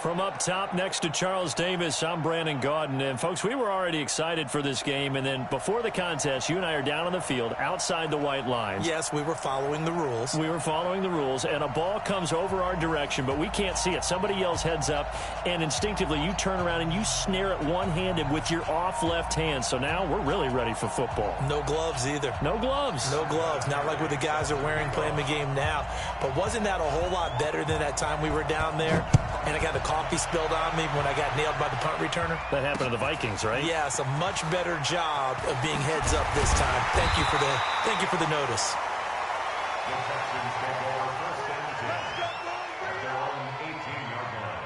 From up top next to Charles Davis, I'm Brandon Gaudin. And, folks, we were already excited for this game. And then before the contest, you and I are down on the field outside the white lines. Yes, we were following the rules. We were following the rules, and a ball comes over our direction, but we can't see it. Somebody yells heads up, and instinctively you turn around and you snare it one-handed with your off left hand. So now we're really ready for football. No gloves either. No gloves. No gloves. Not like what the guys are wearing playing the game now. But wasn't that a whole lot better than that time we were down there? And I got the coffee spilled on me when I got nailed by the punt returner. That happened to the Vikings, right? Yes, a much better job of being heads up this time. Thank you for the notice. The Texans take over first and 10 at their own 18-yard line.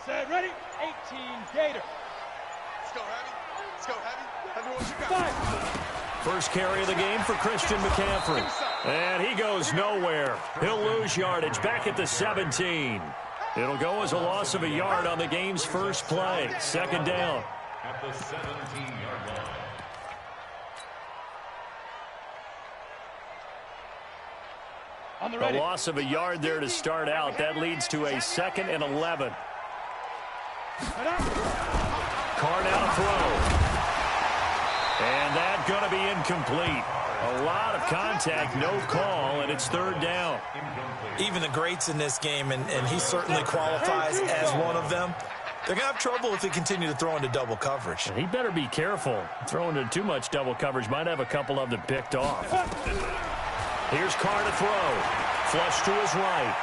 Set, ready? 18, Gator. Let's go, Heavy. Let's go, Heavy. Heavy, what you got? First carry of the game for Christian McCaffrey. And he goes nowhere. He'll lose yardage back at the 17. It'll go as a loss of a yard on the game's first play. Second down. At the 17-yard line. A loss of a yard there to start out. That leads to a 2nd and 11. Carr now to throw. And that's going to be incomplete. A lot of contact, no call, and it's third down. Even the greats in this game, and he certainly qualifies as one of them, they're going to have trouble if they continue to throw into double coverage. He better be careful. Throwing into too much double coverage might have a couple of them picked off. Here's Carr to throw. Flush to his right.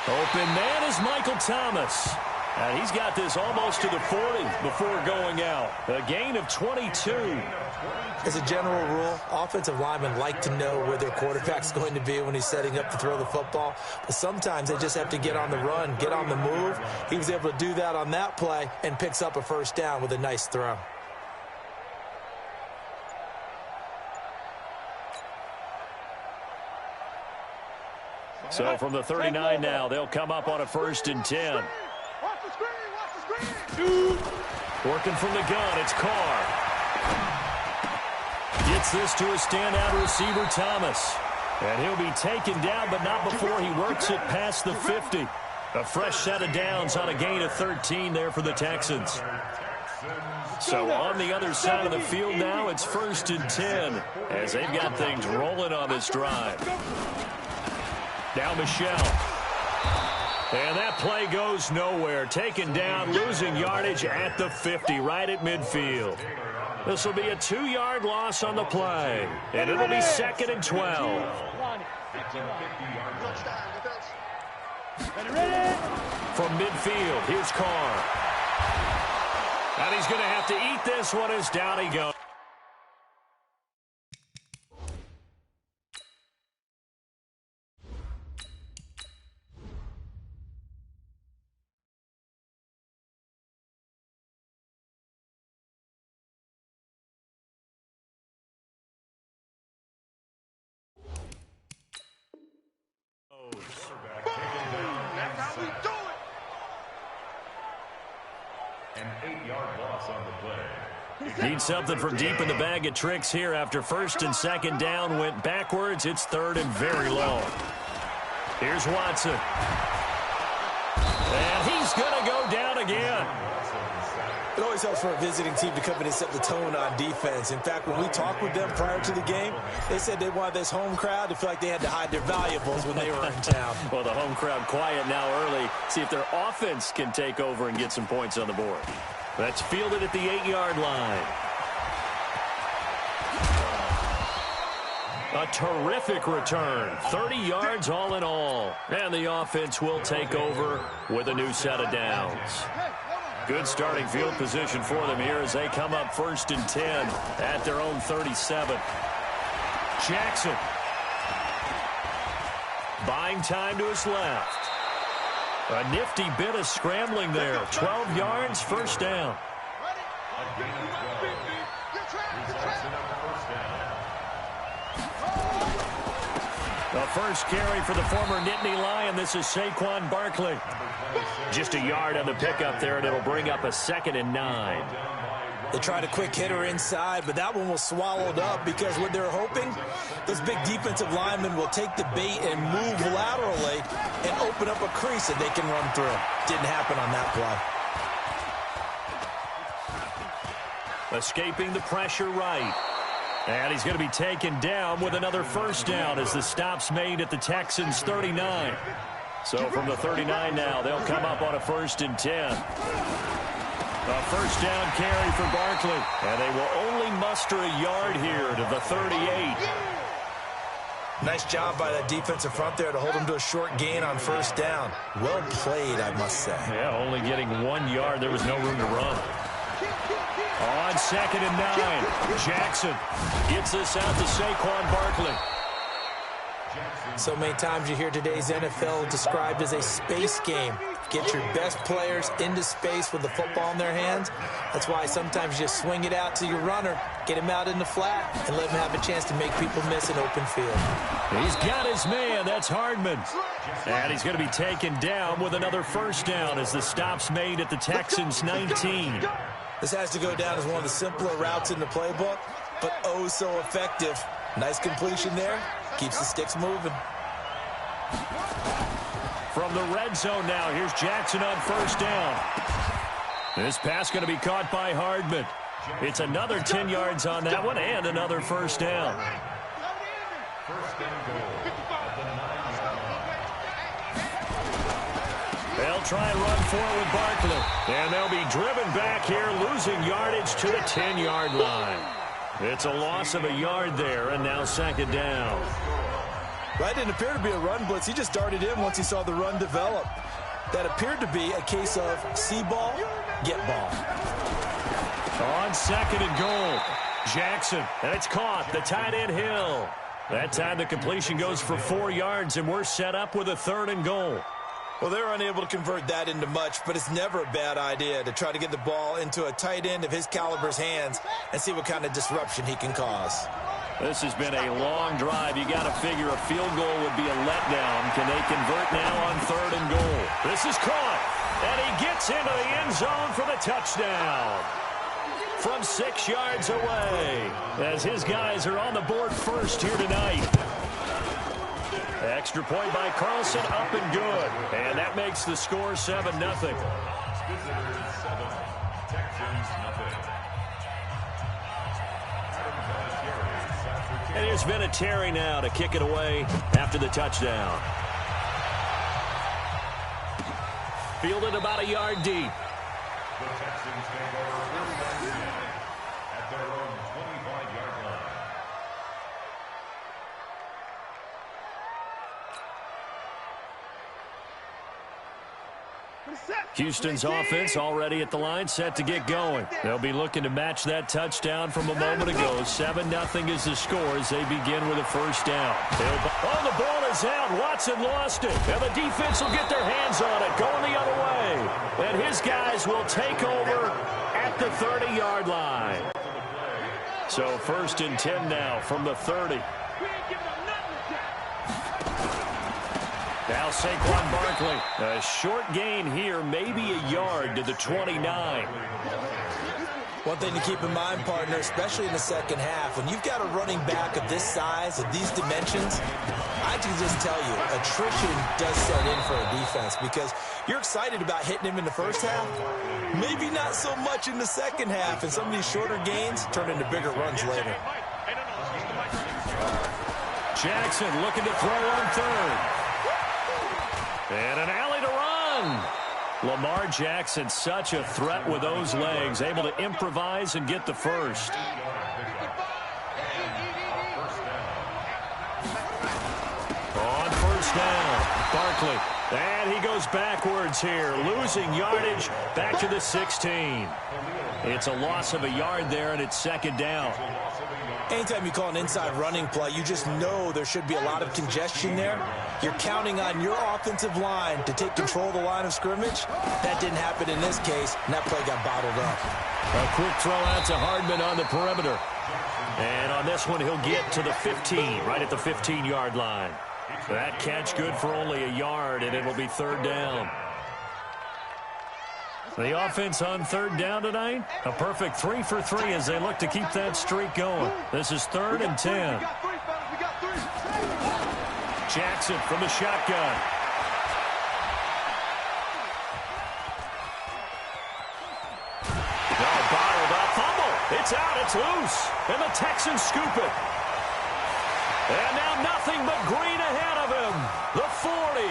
Open man is Michael Thomas. And he's got this almost to the 40 before going out. A gain of 22. As a general rule, offensive linemen like to know where their quarterback's going to be when he's setting up to throw the football. But sometimes they just have to get on the run, get on the move. He was able to do that on that play and picks up a first down with a nice throw. So from the 39 now, they'll come up on a 1st and 10. Watch the screen, watch the screen. Working from the gun, it's Carr. Gets this to a standout receiver, Thomas. And he'll be taken down, but not before he works it past the 50. A fresh set of downs on a gain of 13 there for the Texans. So on the other side of the field now, it's 1st and 10 as they've got things rolling on this drive. Now Michelle. And that play goes nowhere. Taken down, losing yardage at the 50, right at midfield. This will be a 2-yard loss on the play. And it'll be 2nd and 12. From midfield, here's Carr. And he's going to have to eat this one as down he goes. That's how we do it. An 8-yard loss on the play. Need something from deep in the bag of tricks here after 1st and 2nd down went backwards. It's 3rd and very long. Here's Watson. And he's going to go down again. It always helps for a visiting team to come in and set the tone on defense. In fact, when we talked with them prior to the game, they said they wanted this home crowd to feel like they had to hide their valuables when they were in town. Well, the home crowd quiet now early. See if their offense can take over and get some points on the board. That's fielded at the 8-yard line. A terrific return. 30 yards all in all. And the offense will take over with a new set of downs. Good starting field position for them here as they come up 1st and 10 at their own 37. Jackson. Buying time to his left. A nifty bit of scrambling there. 12 yards, first down. A gain of 12. Results in a first down. The first carry for the former Nittany Lion. This is Saquon Barkley. Just a yard on the pickup there, and it'll bring up a 2nd and 9. They tried a quick hitter inside, but that one was swallowed up because what they're hoping, those big defensive linemen will take the bait and move laterally and open up a crease that they can run through. Didn't happen on that play. Escaping the pressure right. And he's going to be taken down with another first down as the stop's made at the Texans' 39. So from the 39 now, they'll come up on a 1st and 10. A first down carry for Barkley. And they will only muster a yard here to the 38. Nice job by that defensive front there to hold them to a short gain on first down. Well played, I must say. Yeah, only getting 1 yard. There was no room to run. On 2nd and 9, Jackson gets this out to Saquon Barkley. So many times you hear today's NFL described as a space game. Get your best players into space with the football in their hands. That's why sometimes you just swing it out to your runner, get him out in the flat, and let him have a chance to make people miss an open field. He's got his man. That's Hardman. And he's going to be taken down with another first down as the stop's made at the Texans' 19. This has to go down as one of the simpler routes in the playbook, but oh so effective. Nice completion there. Keeps the sticks moving. From the red zone now, here's Jackson on first down. This pass going to be caught by Hardman. It's another 10 yards on that one and another first down. They'll try and run forward with Barkley. And they'll be driven back here, losing yardage to the 10-yard line. It's a loss of a yard there, and now 2nd down. That didn't appear to be a run blitz. He just darted in once he saw the run develop. That appeared to be a case of see ball, get ball. On 2nd and goal, Jackson, and it's caught. The tight end Hill. That time the completion goes for 4 yards, and we're set up with a 3rd and goal. Well, they're unable to convert that into much, but it's never a bad idea to try to get the ball into a tight end of his caliber's hands and see what kind of disruption he can cause. This has been a long drive. You got to figure a field goal would be a letdown. Can they convert now on 3rd and goal? This is caught, and he gets into the end zone for the touchdown from 6 yards away as his guys are on the board first here tonight. Extra point by Carlson, up and good. And that makes the score 7-0. And here's Vinatieri now to kick it away after the touchdown. Fielded about a yard deep. The Texans take over first and 10 at their own 25-yard line. Houston's offense already at the line, set to get going. They'll be looking to match that touchdown from a moment ago. 7-0 is the score as they begin with a first down. Oh, the ball is out. Watson lost it. And the defense will get their hands on it, going the other way. And his guys will take over at the 30-yard line. So 1st and 10 now from the 30. Now Saquon Barkley. A short gain here, maybe a yard to the 29. One thing to keep in mind, partner, especially in the second half, when you've got a running back of this size, of these dimensions, I can just tell you, attrition does set in for a defense because you're excited about hitting him in the first half. Maybe not so much in the second half, and some of these shorter gains turn into bigger runs later. Jackson looking to throw on 3rd. And an alley to run. Lamar Jackson, such a threat with those legs, able to improvise and get the first. On first down, Barkley. And he goes backwards here, losing yardage back to the 16. It's a loss of a yard there, and it's 2nd down. Anytime you call an inside running play, you just know there should be a lot of congestion there. You're counting on your offensive line to take control of the line of scrimmage. That didn't happen in this case, and that play got bottled up. A quick throw out to Hardman on the perimeter. And on this one, he'll get to the 15, right at the 15-yard line. That catch good for only a yard, and it'll be third down. The offense on third down tonight, a perfect 3 for 3 as they look to keep that streak going. This is 3rd and 10. Jackson from the shotgun. Bottled up, fumble. It's out, it's loose, and the Texans scoop it. And now nothing but green ahead of him. The 40,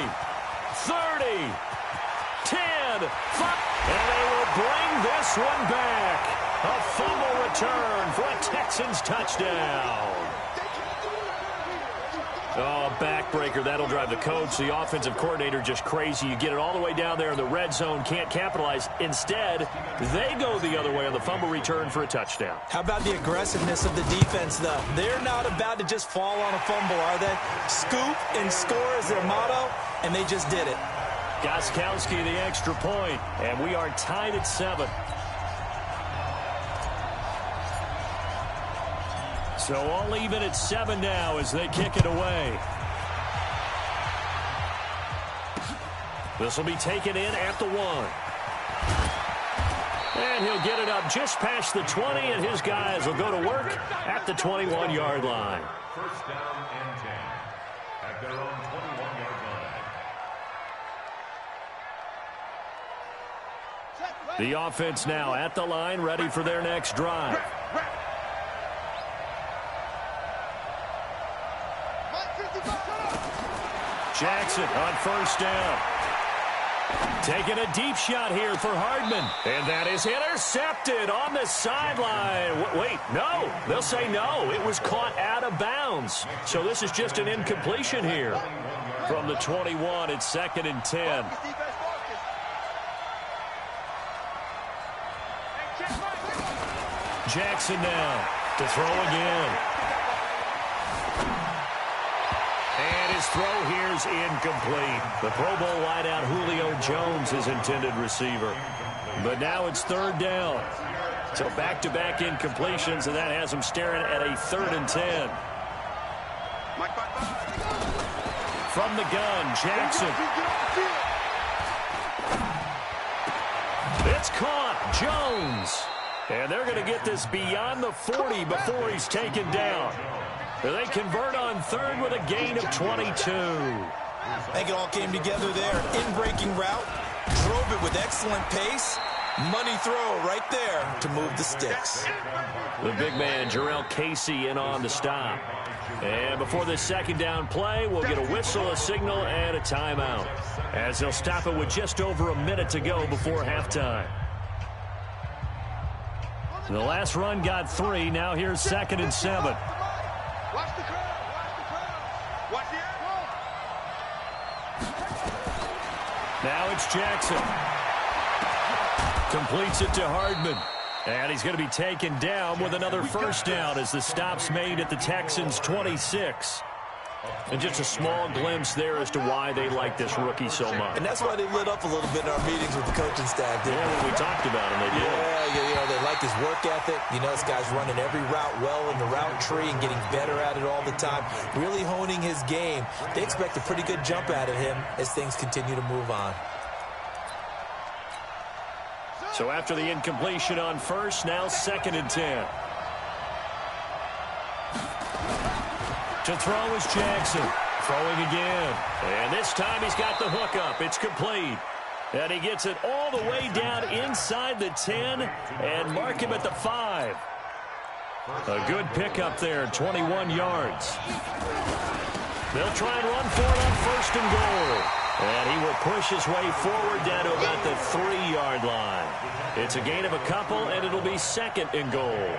30, 10, 5. And they will bring this one back. A fumble return for a Texans touchdown. Oh, backbreaker. That'll drive the coach, the offensive coordinator, just crazy. You get it all the way down there in the red zone, can't capitalize. Instead, they go the other way on the fumble return for a touchdown. How about the aggressiveness of the defense, though? They're not about to just fall on a fumble, are they? Scoop and score is their motto, and they just did it. Gostkowski the extra point, and we are tied at 7. So all even at 7 now as they kick it away. This will be taken in at the 1. And he'll get it up just past the 20, and his guys will go to work at the 21-yard line. First down and 10 at their own 21-yard line. The offense now at the line, ready for their next drive. Jackson on first down. Taking a deep shot here for Hardman. And that is intercepted on the sideline. Wait, no. They'll say no. It was caught out of bounds. So this is just an incompletion here. From the 21, it's 2nd and 10. Jackson now to throw again. And his throw here's incomplete. The Pro Bowl wideout Julio Jones is intended receiver. But now it's 3rd down. So back-to-back incompletions, and that has him staring at a 3rd and 10. From the gun, Jackson. It's caught. Jones. And they're going to get this beyond the 40 before he's taken down. They convert on 3rd with a gain of 22. I think it all came together there. In-breaking route, drove it with excellent pace. Money throw right there to move the sticks. The big man, Jarrell Casey, in on the stop. And before this 2nd down play, we'll get a whistle, a signal, and a timeout, as they'll stop it with just over a minute to go before halftime. The last run got 3. Now here's 2nd and 7. Watch the crowd. Watch the crowd. Now it's Jackson. Completes it to Hardman. And he's going to be taken down with another first down as the stop's made at the Texans' 26. And just a small glimpse there as to why they like this rookie so much. And that's why they lit up a little bit in our meetings with the coaching staff. Yeah, when we talked about him, they did. Yeah, they like his work ethic. You know, this guy's running every route well in the route tree and getting better at it all the time. Really honing his game. They expect a pretty good jump out of him as things continue to move on. So after the incompletion on first, now 2nd and 10. To throw is Jackson. Throwing again. And this time he's got the hook up. It's complete. And he gets it all the way down inside the 10 and mark him at the 5. A good pickup there, 21 yards. They'll try and run for it on 1st and goal. And he will push his way forward down to about the 3-yard line. It's a gain of a couple, and it'll be 2nd and goal.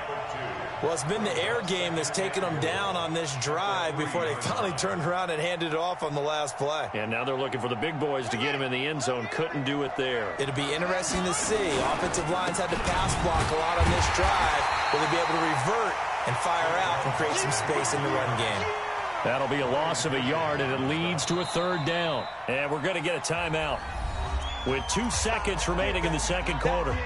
Well, it's been the air game that's taken them down on this drive before they finally turned around and handed it off on the last play. And now they're looking for the big boys to get him in the end zone. Couldn't do it there. It'll be interesting to see. Offensive lines had to pass block a lot on this drive. Will they be able to revert and fire out and create some space in the run game? That'll be a loss of a yard, and it leads to a 3rd down. And we're going to get a timeout with 2 seconds remaining in the 2nd quarter.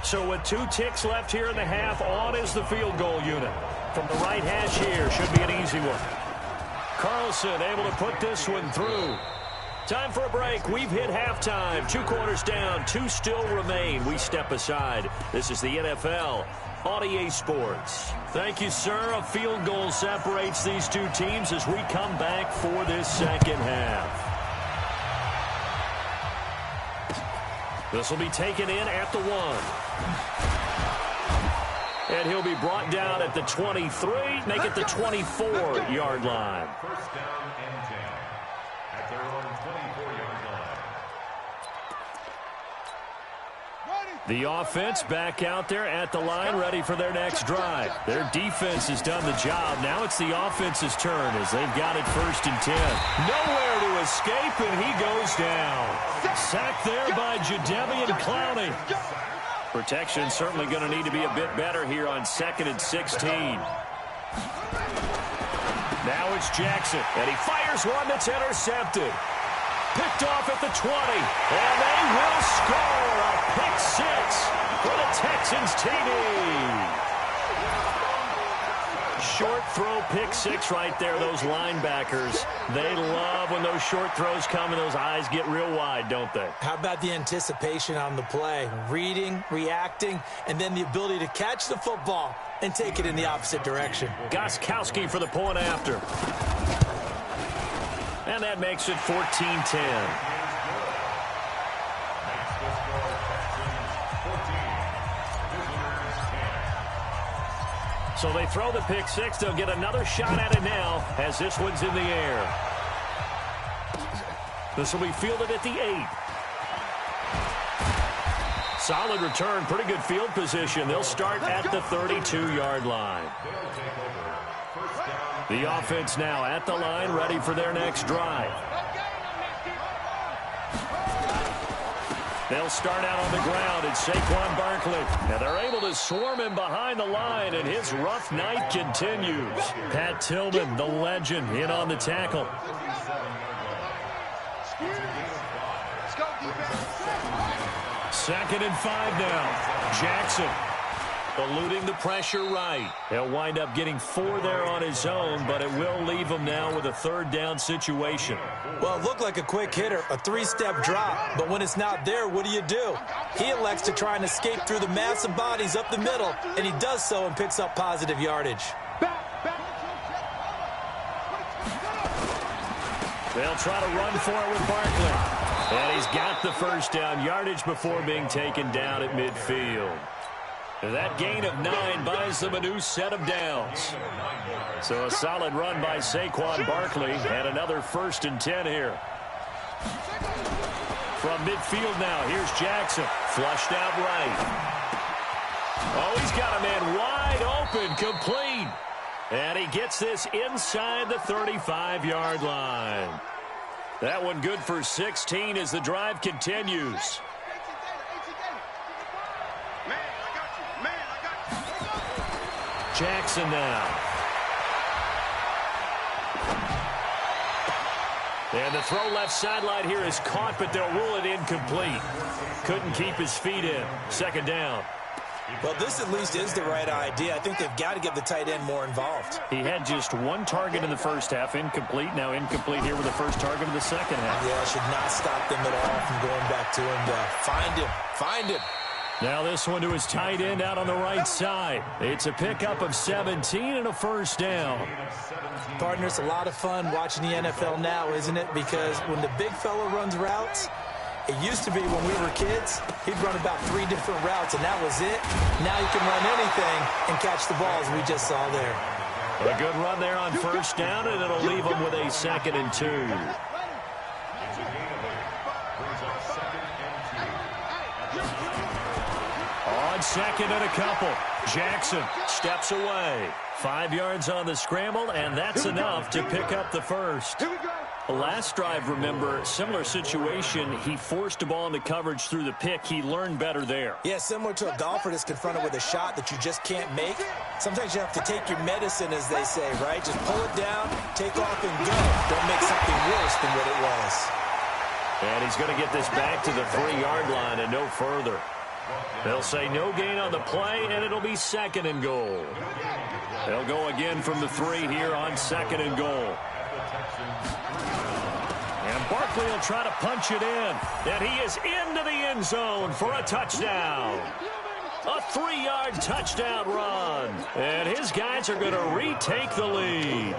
So with 2 ticks left here in the half, on is the field goal unit. from the right hash here. Should be an easy one. Carlson able to put this one through. Time for a break. We've hit halftime. 2 quarters down. 2 still remain. We step aside. This is the NFL on EA Sports. Thank you, sir. A field goal separates these two teams as we come back for this second half. This will be taken in at the 1. And he'll be brought down at the 23, make it the 24-yard line. First down and 10 at their own 24-yard line. The offense back out there at the line, ready for their next drive. Their defense has done the job. Now it's the offense's turn as they've got it 1st and 10. Nowhere to escape, and he goes down. Sacked there by Jadeveon Clowney. Protection certainly going to need to be a bit better here on 2nd and 16. Now it's Jackson, and he fires one that's intercepted. Picked off at the 20, and they will score a pick 6 for the Texans TD. Short throw, pick 6 right there. Those linebackers, they love when those short throws come and those eyes get real wide, don't they? How about the anticipation on the play? Reading, reacting, and then the ability to catch the football and take it in the opposite direction. Gostkowski for the point after. And that makes it 14-10. So they throw the pick 6. They'll get another shot at it now as this one's in the air. This will be fielded at the 8. Solid return, pretty good field position. They'll start at the 32-yard line. The offense now at the line, ready for their next drive. They'll start out on the ground. It's Saquon Barkley. And they're able to swarm him behind the line, and his rough night continues. Pat Tillman, the legend, in on the tackle. 2nd and 5 now. Jackson eluding the pressure right. He'll wind up getting 4 there on his own, but it will leave him now with a 3rd down situation. Well, it looked like a quick hitter, a 3-step drop, but when it's not there, what do? He elects to try and escape through the massive bodies up the middle, and he does so and picks up positive yardage. They'll try to run for it with Barkley. And he's got the 1st down yardage before being taken down at midfield. That gain of 9 buys them a new set of downs. So a solid run by Saquon Barkley and another 1st and 10 here. From midfield now, here's Jackson. Flushed out right. Oh, he's got a man wide open, complete. And he gets this inside the 35-yard line. That one good for 16 as the drive continues. Jackson now. And the throw left sideline here is caught, but they'll rule it incomplete. Couldn't keep his feet in. 2nd down. Well, this at least is the right idea. I think they've got to get the tight end more involved. He had just 1 target in the 1st half, incomplete. Now incomplete here with the 1st target of the 2nd half. Yeah, should not stop them at all from going back to him to find him. Now this one to his tight end out on the right side. It's a pickup of 17 and a 1st down. Partner, it's a lot of fun watching the NFL now, isn't it? Because when the big fella runs routes, it used to be when we were kids, he'd run about 3 different routes, and that was it. Now he can run anything and catch the ball, as we just saw there. A good run there on 1st down, and it'll leave him with a 2nd and 2. On 2nd and a couple, Jackson steps away. 5 yards on the scramble, and that's enough to pick up the 1st. Last drive, remember, similar situation. He forced a ball into coverage through the pick. He learned better there. Yeah, similar to a golfer that's confronted with a shot that you just can't make. Sometimes you have to take your medicine, as they say, right? Just pull it down, take off, and go. Don't make something worse than what it was. And he's going to get this back to the 3-yard line and no further. They'll say no gain on the play, and it'll be 2nd and goal. They'll go again from the 3 here on 2nd and goal. And Barkley will try to punch it in. And he is into the end zone for a touchdown. A 3-yard touchdown run. And his guys are going to retake the lead.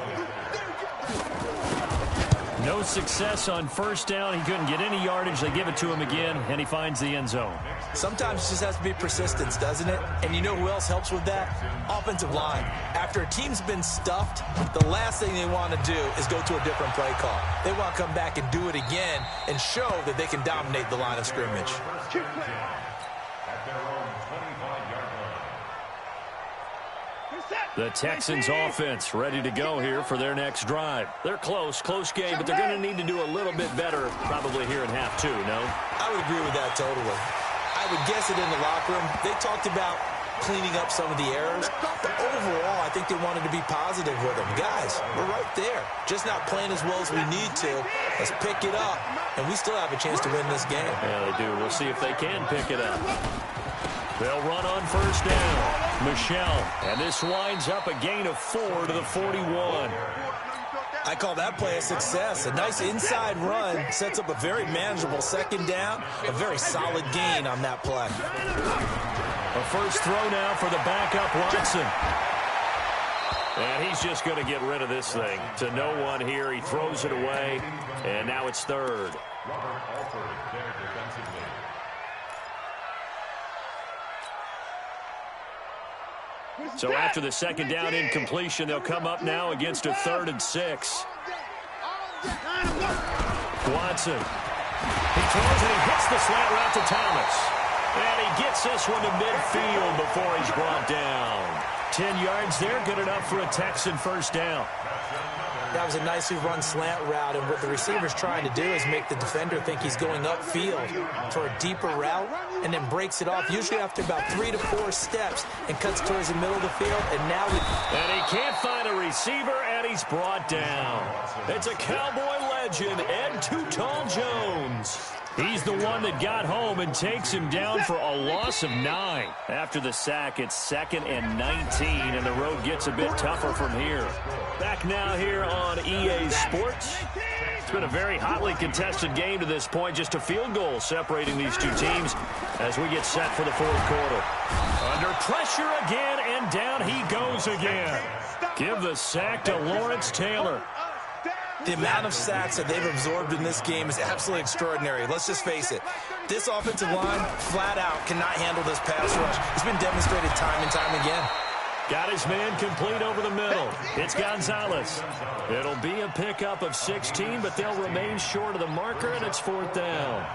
No success on 1st down. He couldn't get any yardage. They give it to him again, and he finds the end zone. Sometimes it just has to be persistence, doesn't it? And you know who else helps with that? Offensive line. After a team's been stuffed, the last thing they want to do is go to a different play call. They want to come back and do it again and show that they can dominate the line of scrimmage. The Texans offense ready to go here for their next drive. They're close game, but they're going to need to do a little bit better probably here in half 2, no? I would agree with that totally. I would guess it in the locker room. They talked about cleaning up some of the errors, but overall, I think they wanted to be positive with them. Guys, we're right there. Just not playing as well as we need to. Let's pick it up, and we still have a chance to win this game. Yeah, they do. We'll see if they can pick it up. They'll run on 1st down. Michelle, and this winds up a gain of 4 to the 41. I call that play a success. A nice inside run sets up a very manageable 2nd down. A very solid gain on that play. A first throw now for the backup Watson. And he's just going to get rid of this thing. To no one here. He throws it away. And now it's 3rd. Robert Alford there defensively. So after the 2nd down incompletion, they'll come up now against a 3rd and 6. Watson. He throws it. He hits the slant route to Thomas. And he gets this one to midfield before he's brought down. 10 yards there, good enough for a Texan 1st down. That was a nicely run slant route, and what the receiver's trying to do is make the defender think he's going upfield for a deeper route, and then breaks it off, usually after about 3 to 4 steps, and cuts towards the middle of the field, and now And he can't find a receiver, and he's brought down. It's a Cowboy legend, Ed Too Tall Jones. He's the one that got home and takes him down for a loss of 9. After the sack, it's 2nd and 19, and the road gets a bit tougher from here. Back now here on EA Sports. It's been a very hotly contested game to this point. Just a field goal separating these two teams as we get set for the 4th quarter. Under pressure again, and down he goes again. Give the sack to Lawrence Taylor. the amount of sacks that they've absorbed in this game is absolutely extraordinary. Let's just face it. This offensive line, flat out, cannot handle this pass rush. It's been demonstrated time and time again. Got his man complete over the middle. It's Gonzalez. It'll be a pickup of 16, but they'll remain short of the marker, and it's 4th down.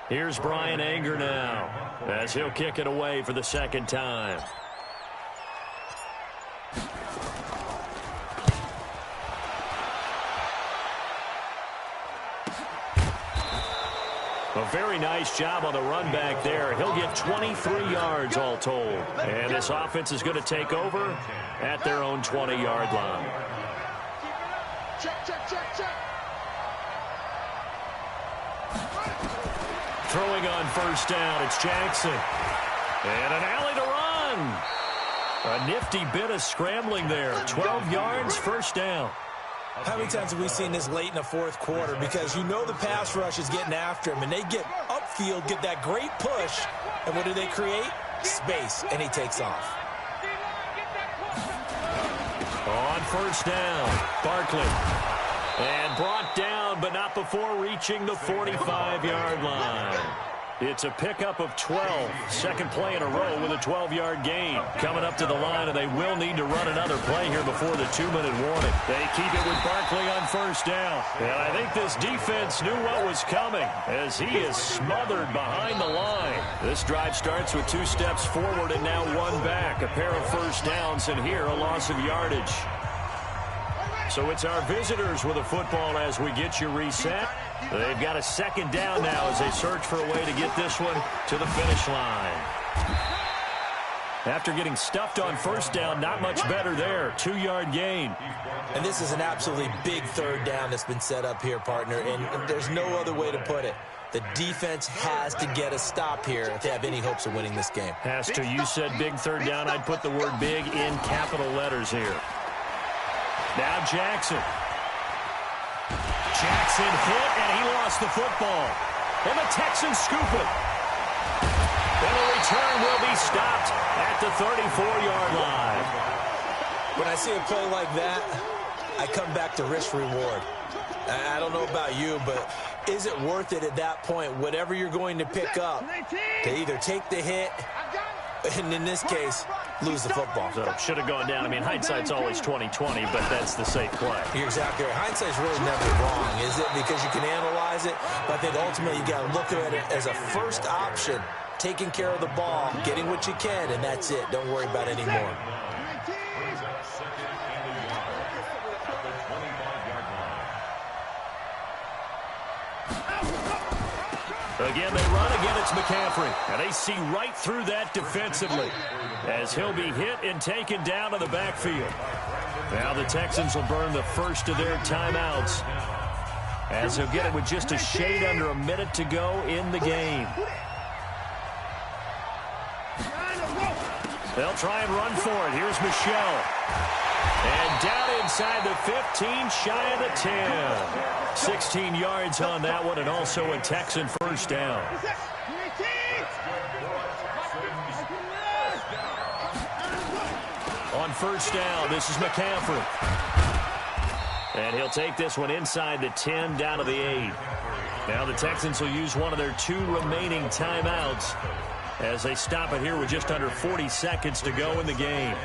Here's Brian Anger now as he'll kick it away for the 2nd time. A very nice job on the run back there. He'll get 23 yards all told. And this offense is going to take over at their own 20-yard line. Check, check, check, check. Throwing on 1st down, it's Jackson. And an alley to run. A nifty bit of scrambling there. 12 yards, 1st down. How many times have we seen this late in the 4th quarter? Because you know the pass rush is getting after him, and they get upfield, get that great push, and what do they create? Space, and he takes off. On 1st down, Barkley. And brought down, but not before reaching the 45-yard line. It's a pickup of 12. Second play in a row with a 12-yard gain. Coming up to the line, and they will need to run another play here before the 2-minute warning. They keep it with Barkley on 1st down. And I think this defense knew what was coming as he is smothered behind the line. This drive starts with 2 steps forward and now 1 back. A pair of 1st downs, and here a loss of yardage. So it's our visitors with a football as we get you reset. They've got a 2nd down now as they search for a way to get this one to the finish line. After getting stuffed on first down, not much better there. 2-yard gain. And this is an absolutely big third down that's been set up here, partner, and there's no other way to put it. The defense has to get a stop here if they have any hopes of winning this game. Has to. You said big third down. I'd put the word big in capital letters here. Now Jackson. Jackson hit, and he lost the football. And the Texans scoop it. And the return will be stopped at the 34-yard line. When I see a play like that, I come back to risk-reward. I don't know about you, but is it worth it at that point, whatever you're going to pick up, to either take the hit, and in this case, lose the football? So should have gone down. I mean, hindsight's always 20/20, but that's the safe play. You're exactly right. Hindsight's really never wrong, is it? Because you can analyze it, but I think ultimately you got to look at it as a first option, taking care of the ball, getting what you can, and that's it. Don't worry about any more. Again, they run. Again, it's McCaffrey. And they see right through that defensively as he'll be hit and taken down to the backfield. Now the Texans will burn the first of their timeouts as he'll get it with just a shade under a minute to go in the game. They'll try and run for it. Here's Michelle. And down inside the 15, shy of the 10. 16 yards on that one, and also a Texan first down. On first down, this is McCaffrey. And he'll take this one inside the 10, down to the 8. Now the Texans will use one of their 2 remaining timeouts as they stop it here with just under 40 seconds to go in the game.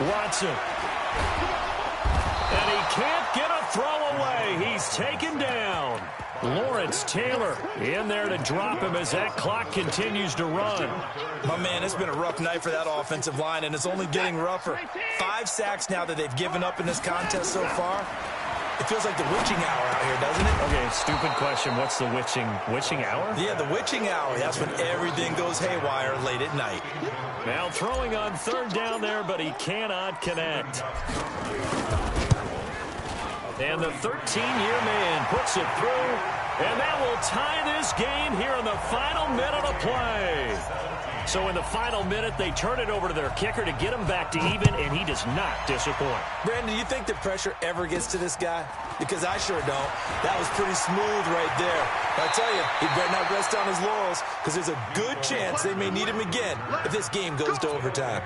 Watson. And he can't get a throw away. He's taken down. Lawrence Taylor in there to drop him as that clock continues to run. My man, it's been a rough night for that offensive line, and it's only getting rougher. 5 sacks now that they've given up in this contest so far. It feels like the witching hour out here, doesn't it? Okay, stupid question. What's the witching hour? Yeah, the witching hour. That's when everything goes haywire late at night. Now throwing on third down there, but he cannot connect. And the 13-year man puts it through, and that will tie this game here in the final minute of play. So in the final minute, they turn it over to their kicker to get him back to even, and he does not disappoint. Brandon, do you think the pressure ever gets to this guy? Because I sure don't. That was pretty smooth right there. But I tell you, he better not rest on his laurels, because there's a good chance they may need him again if this game goes to overtime.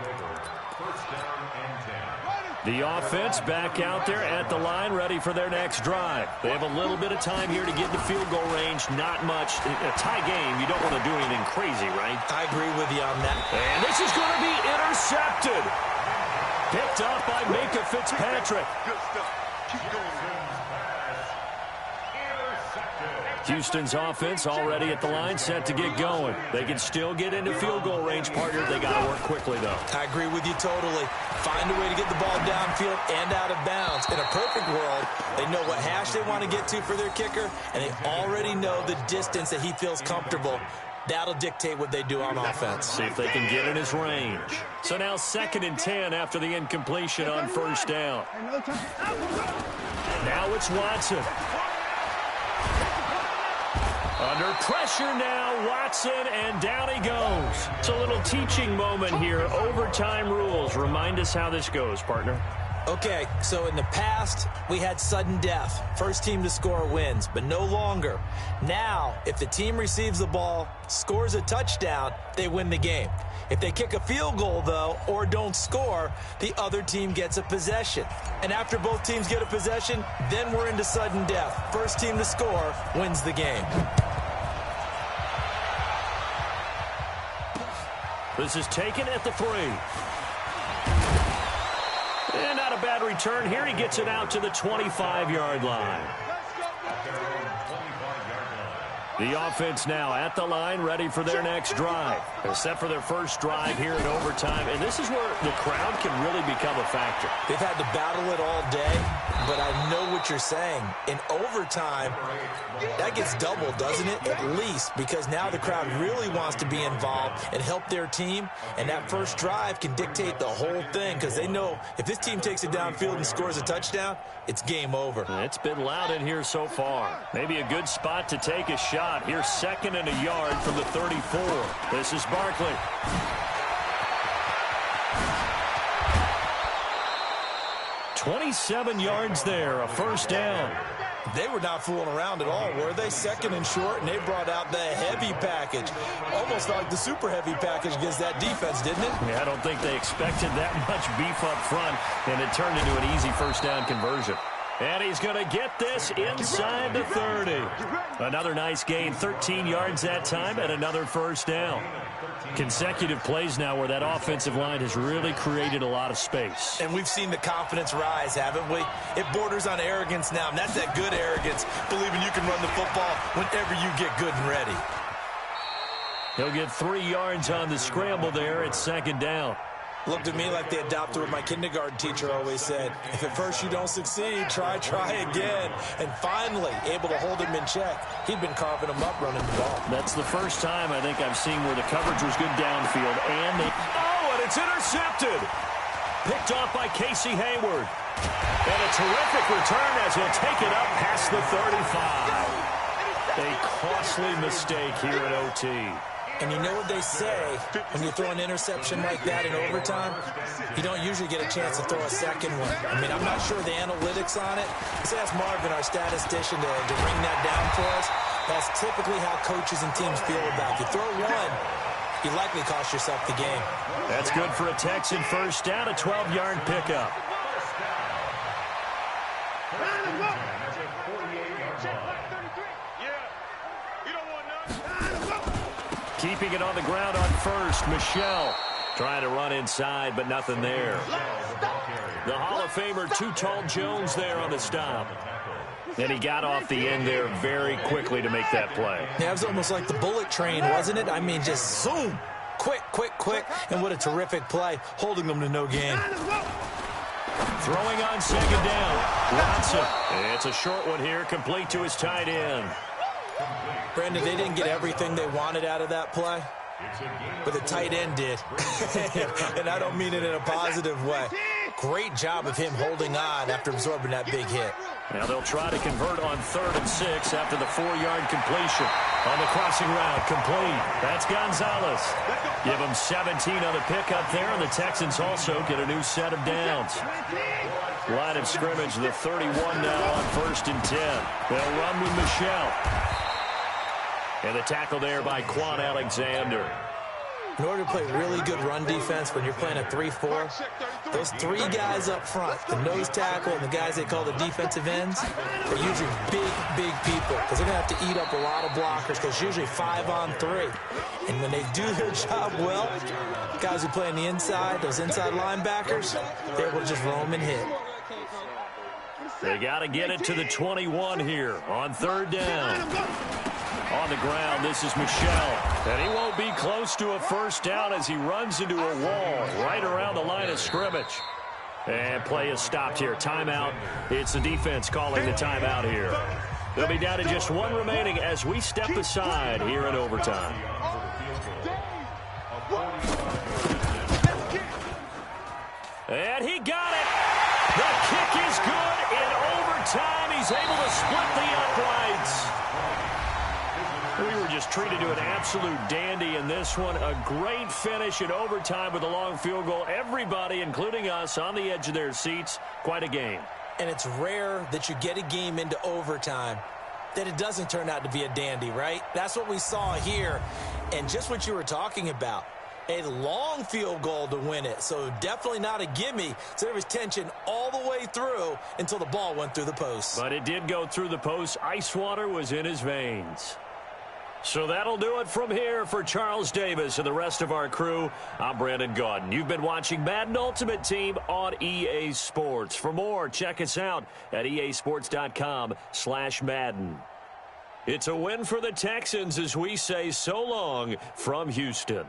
The offense back out there at the line, ready for their next drive. They have a little bit of time here to get to field goal range. Not much. A tie game, you don't want to do anything crazy, right? I agree with you on that. And this is going to be intercepted. Picked up by Minka Fitzpatrick. Good stuff. Keep going. Houston's offense already at the line, set to get going. They can still get into field goal range, partner. They got to work quickly, though. I agree with you totally. Find a way to get the ball downfield and out of bounds. In a perfect world, they know what hash they want to get to for their kicker, and they already know the distance that he feels comfortable. That'll dictate what they do on offense. See if they can get in his range. So now 2nd and 10 after the incompletion on first down. Now it's Watson. Under pressure now, Watson, and down he goes. It's a little teaching moment here. Overtime rules. Remind us how this goes, partner. Okay, so in the past, we had sudden death. First team to score wins, but no longer. Now, if the team receives the ball, scores a touchdown, they win the game. If they kick a field goal, though, or don't score, the other team gets a possession. And after both teams get a possession, then we're into sudden death. First team to score wins the game. This is taken at the 3. And not a bad return here. He gets it out to the 25-yard line. The offense now at the line, ready for their next drive. They're set for their first drive here in overtime, and this is where the crowd can really become a factor. They've had to battle it all day, but what you're saying. In overtime, that gets doubled, doesn't it? At least, because now the crowd really wants to be involved and help their team, and that first drive can dictate the whole thing because they know if this team takes it downfield and scores a touchdown, it's game over. It's been loud in here so far. Maybe a good spot to take a shot. Here's 2nd and a yard from the 34. This is Barkley. 27 yards there, a first down. They were not fooling around at all, were they? 2nd and short, and they brought out the heavy package. Almost like the super heavy package against that defense, didn't it? Yeah, I don't think they expected that much beef up front, and it turned into an easy first down conversion. And he's going to get this inside the 30. Another nice gain, 13 yards that time, and another first down. Consecutive plays now where that offensive line has really created a lot of space. And we've seen the confidence rise, haven't we? It borders on arrogance now, and that's that good arrogance, believing you can run the football whenever you get good and ready. He'll get 3 yards on the scramble there at 2nd down. Looked at me like they adopted what my kindergarten teacher always said. If at first you don't succeed, try again. And finally, able to hold him in check. He'd been carving him up running the ball. That's the first time I think I've seen where the coverage was good downfield. And it's intercepted. Picked off by Casey Hayward. And a terrific return as he'll take it up past the 35. A costly mistake here at OT. And you know what they say, when you throw an interception like that in overtime, you don't usually get a chance to throw a second one. I mean, I'm not sure the analytics on it. Let's ask Marvin, our statistician, to ring that down for us. That's typically how coaches and teams feel about it. You throw one, you likely cost yourself the game. That's good for a Texan first down, a 12-yard pickup. Keeping it on the ground on first, Michelle trying to run inside, but nothing there. The Hall of Famer, Too Tall Jones there on the stop. And he got off the end there very quickly to make that play. Yeah, it was almost like the bullet train, wasn't it? I mean, just zoom. Quick. And what a terrific play, holding them to no gain. Throwing on 2nd down. Watson. It's a short one here, complete to his tight end. Brandon, they didn't get everything they wanted out of that play, but the tight end did. And I don't mean it in a positive way. Great job of him holding on after absorbing that big hit. Now they'll try to convert on 3rd and 6 after the 4-yard completion. On the crossing route, complete. That's Gonzalez. Give him 17 on the pickup there, and the Texans also get a new set of downs. Line of scrimmage, the 31 now on 1st and 10. They'll run with Michelle. And the tackle there by Quan Alexander. In order to play really good run defense when you're playing a 3-4, those 3 guys up front, the nose tackle and the guys they call the defensive ends, they're usually big people because they're going to have to eat up a lot of blockers because usually 5 on 3. And when they do their job well, guys who play on the inside, those inside linebackers, they're able to just roam and hit. They got to get it to the 21 here on 3rd down. On the ground, this is Michelle. And he won't be close to a first down as he runs into a wall right around the line of scrimmage. And play is stopped here. Timeout. It's the defense calling the timeout here. They'll be down to just 1 remaining as we step aside here in overtime. And he got it. The kick is good in overtime. He's able to split the uprights. We were just treated to an absolute dandy in this one. A great finish in overtime with a long field goal. Everybody, including us, on the edge of their seats. Quite a game. And it's rare that you get a game into overtime that it doesn't turn out to be a dandy, right? That's what we saw here. And just what you were talking about. A long field goal to win it. So definitely not a gimme. So there was tension all the way through until the ball went through the post. But it did go through the post. Ice water was in his veins. So that'll do it from here for Charles Davis and the rest of our crew. I'm Brandon Gaudin. You've been watching Madden Ultimate Team on EA Sports. For more, check us out at easports.com/Madden. It's a win for the Texans as we say so long from Houston.